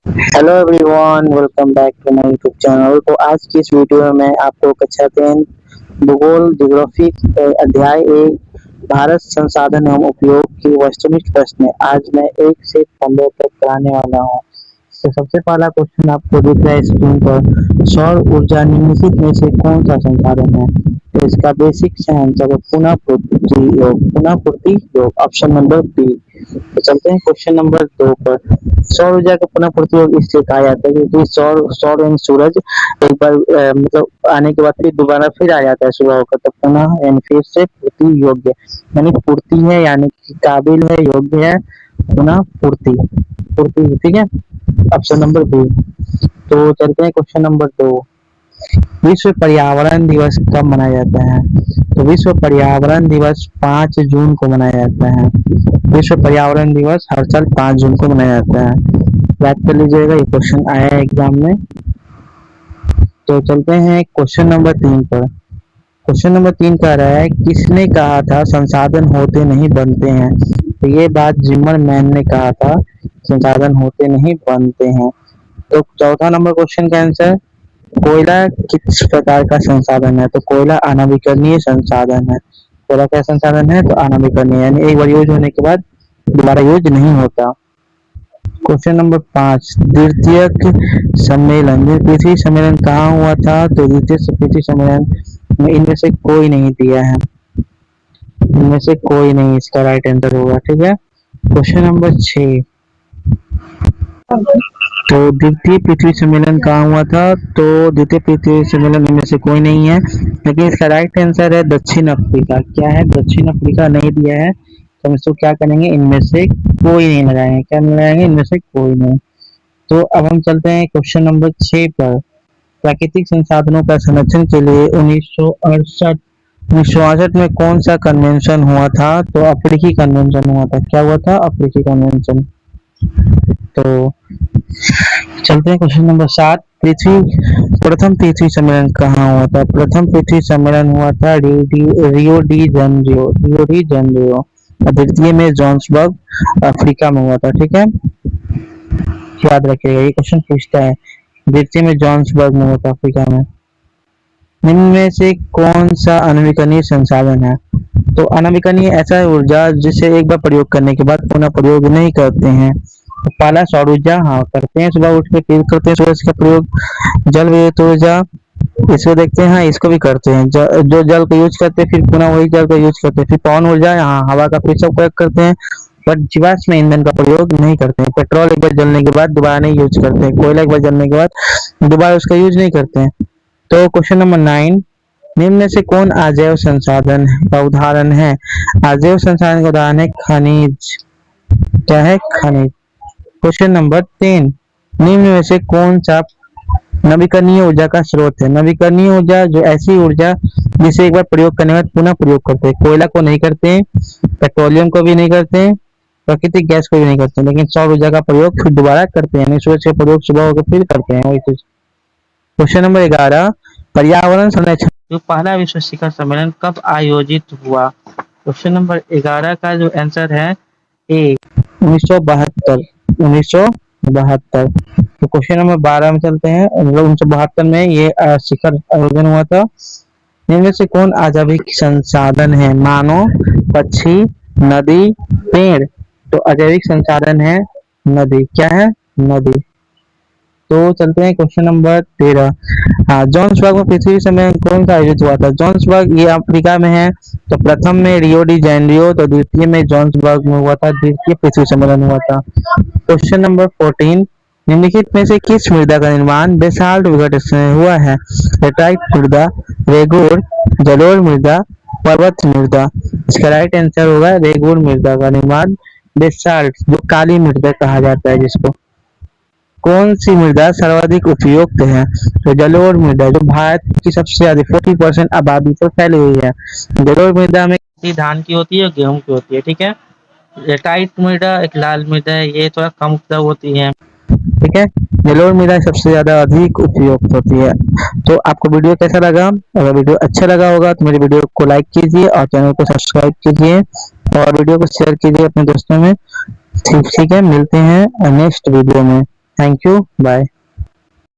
Hello everyone, welcome back to my YouTube channel. तो आज की इस वीडियो में मैं आपको कक्षा 10 भूगोल ज्योग्राफी अध्याय 1 भारत संसाधन एवं उपयोग की वास्तविक प्रश्न आज मैं 1 से 15 तक कराने वाला हूँ। तो सबसे पहला क्वेश्चन आपको दिख रहा है स्क्रीन पर, सौर ऊर्जा निम्नलिखित में से कौन सा संसाधन है? तो इसका बेसिक आंसर है पुनः पूर्ति योग, ऑप्शन नंबर बी। तो चलते हैं क्वेश्चन नंबर 2 पर। सौर ऊर्जा का पुनः पूर्ति योग इसलिए कहा जाता है क्योंकि सौर सौर यानी सूरज एक बार मतलब आने के बाद फिर दोबारा फिर आ जाता है सुबह होकर, तो पुनः यानी फिर से पूर्ति योग्य यानी पूर्ति है, यानी कि काबिल है, योग्य है, पुनः पूर्ति पूर्ति, ठीक है, ऑप्शन नंबर बी। तो चलते हैं क्वेश्चन नंबर 2। विश्व पर्यावरण दिवस कब मनाया जाता है? तो विश्व पर्यावरण दिवस 5 जून को मनाया जाता है। विश्व पर्यावरण दिवस हर साल 5 जून को मनाया जाता है। याद कर लीजिएगा, ये क्वेश्चन आया है एग्जाम में। तो चलते हैं क्वेश्चन नंबर 3 पर। क्वेश्चन नंबर 3 कह रहा है, किसने कहा था संसाधन होते नहीं बनते हैं? तो ये बात जिमरमैन ने कहा था, संसाधन होते नहीं बनते हैं। तो चौथा नंबर क्वेश्चन का आंसर, कोयला किस प्रकार का संसाधन है? तो कोयला अनवीकरणीय संसाधन है। कोयला क्या संसाधन है? तो अनवीकरणीय, यानी एक बार यूज होने के बाद दोबारा यूज नहीं होता। क्वेश्चन नंबर 5, द्वितीयक सम्मेलन पृथ्वी सम्मेलन कहाँ हुआ था? तो द्वितीय पृथ्वी सम्मेलन में इनमें से कोई नहीं दिया है, इनमें से कोई नहीं इसका राइट आंसर होगा, ठीक है। क्वेश्चन नंबर 6, तो द्वितीय पृथ्वी सम्मेलन कहाँ हुआ था? तो द्वितीय पृथ्वी सम्मेलन इनमें से कोई नहीं है, लेकिन इसका राइट आंसर है दक्षिण अफ्रीका। क्या है? दक्षिण अफ्रीका नहीं दिया है, तो हम इसको क्या करेंगे, इनमें से कोई नहीं लगाएंगे। क्या लगाएंगे? इनमें से कोई नहीं। तो अब हम चलते हैं क्वेश्चन नंबर 6 पर। प्राकृतिक संसाधनों का संरक्षण के लिए 1968 में कौन सा कन्वेंशन हुआ था? तो अफ्रीकी कन्वेंशन हुआ था। क्या हुआ था? अफ्रीकी कन्वेंशन। तो चलते हैं क्वेश्चन नंबर 7, प्रथम पृथ्वी सम्मेलन कहाँ हुआ था? प्रथम पृथ्वी सम्मेलन हुआ था रियो डी जनरियो, और द्वितीय में जोहान्सबर्ग अफ्रीका में हुआ था, ठीक है। याद रखिएगा, ये क्वेश्चन पूछता है, द्वितीय में जोहान्सबर्ग में हुआ था अफ्रीका में। निम्न में से कौन सा अनवीकरणीय संसाधन है? तो अनवीकरणीय ऐसा ऊर्जा जिसे एक बार प्रयोग करने के बाद पुनः प्रयोग नहीं करते हैं। तो पहला सौर ऊर्जा, हाँ करते हैं, सुबह उठ के फिर करते हैं सूरज का प्रयोग। जल विद्युत ऊर्जा, इसको देखते हैं, हाँ इसको भी करते हैं, जो जल को यूज करते हैं फिर पुनः वही जल को यूज करते हैं। फिर पवन ऊर्जा, हाँ हवा का फिर सब प्रयोग करते हैं, पर जीवाश्म ईंधन का प्रयोग नहीं करते हैं। पेट्रोल एक बार जलने के बाद दोबारा नहीं यूज करते हैं, कोयला एक बार जलने के बाद दोबारा उसका यूज नहीं करते हैं। तो क्वेश्चन नंबर 9, निम्न में से कौन अजैव संसाधन का उदाहरण है? अजैव संसाधन का उदाहरण है खनिज। क्या है? खनिज। क्वेश्चन नंबर 10, निम्न में से कौन सा नवीकरणीय ऊर्जा का स्रोत है? नवीकरणीय ऊर्जा जो ऐसी ऊर्जा जिसे एक बार प्रयोग करने के बाद पुनः प्रयोग करते हैं। कोयला को नहीं करते हैं, पेट्रोलियम को भी नहीं करते हैं, प्राकृतिक गैस को भी नहीं करते हैं, लेकिन सौर ऊर्जा का प्रयोग फिर दोबारा करते हैं, सूरज का प्रयोग सुबह होकर फिर करते हैं, वही चीज। क्वेश्चन नंबर 11, पर्यावरण संरक्षण जो पहला विश्व शिखर सम्मेलन कब आयोजित हुआ? क्वेश्चन नंबर 11 का जो आंसर है ए, 1972, 1972। तो क्वेश्चन नंबर 12 में चलते हैं। 1972 में ये शिखर आयोजन हुआ था। इनमें से कौन अजैविक संसाधन है? मानव, पक्षी, नदी, पेड़। तो अजैविक संसाधन है नदी। क्या है? नदी। तो चलते हैं क्वेश्चन नंबर 13। हाँ, जोहान्सबर्ग में पृथ्वी सम्मेलन कौन सा आयोजित हुआ था? जोहान्सबर्ग ये अफ्रीका में है, तो प्रथम में रियो डी जेनेरियो, तो द्वितीय में जोहान्सबर्ग में हुआ था, द्वितीय पृथ्वी सम्मेलन हुआ था। क्वेश्चन नंबर 14, निम्नलिखित में से किस मृदा का निर्माण बेसाल्ट विघटन से हुआ है? लेटराइट मृदा, रेगूर, जलोढ़ मृदा, पर्वत मृदा। इसका राइट आंसर होगा रेगूर मृदा का निर्माण बेसाल्ट, जो काली मृदा कहा जाता है जिसको। कौन सी मृदा सर्वाधिक उपयुक्त है? तो जलोढ़ मृदा, जो भारत की सबसे ज्यादा 40% आबादी पर फैली हुई है। जलोढ़ मृदा में धान की होती है, गेहूं की होती है, ठीक है। लेटाइट मृदा एक लाल मृदा है, ये थोड़ा कम उपजाऊ होती है, ठीक है। जलोढ़ मृदा सबसे ज्यादा अधिक उपयुक्त होती है। तो आपको वीडियो कैसा लगा? अगर वीडियो अच्छा लगा होगा तो मेरे वीडियो को लाइक कीजिए और चैनल को सब्सक्राइब कीजिए और वीडियो को शेयर कीजिए अपने दोस्तों में। ठीक है, मिलते हैं नेक्स्ट वीडियो में। Thank you, bye.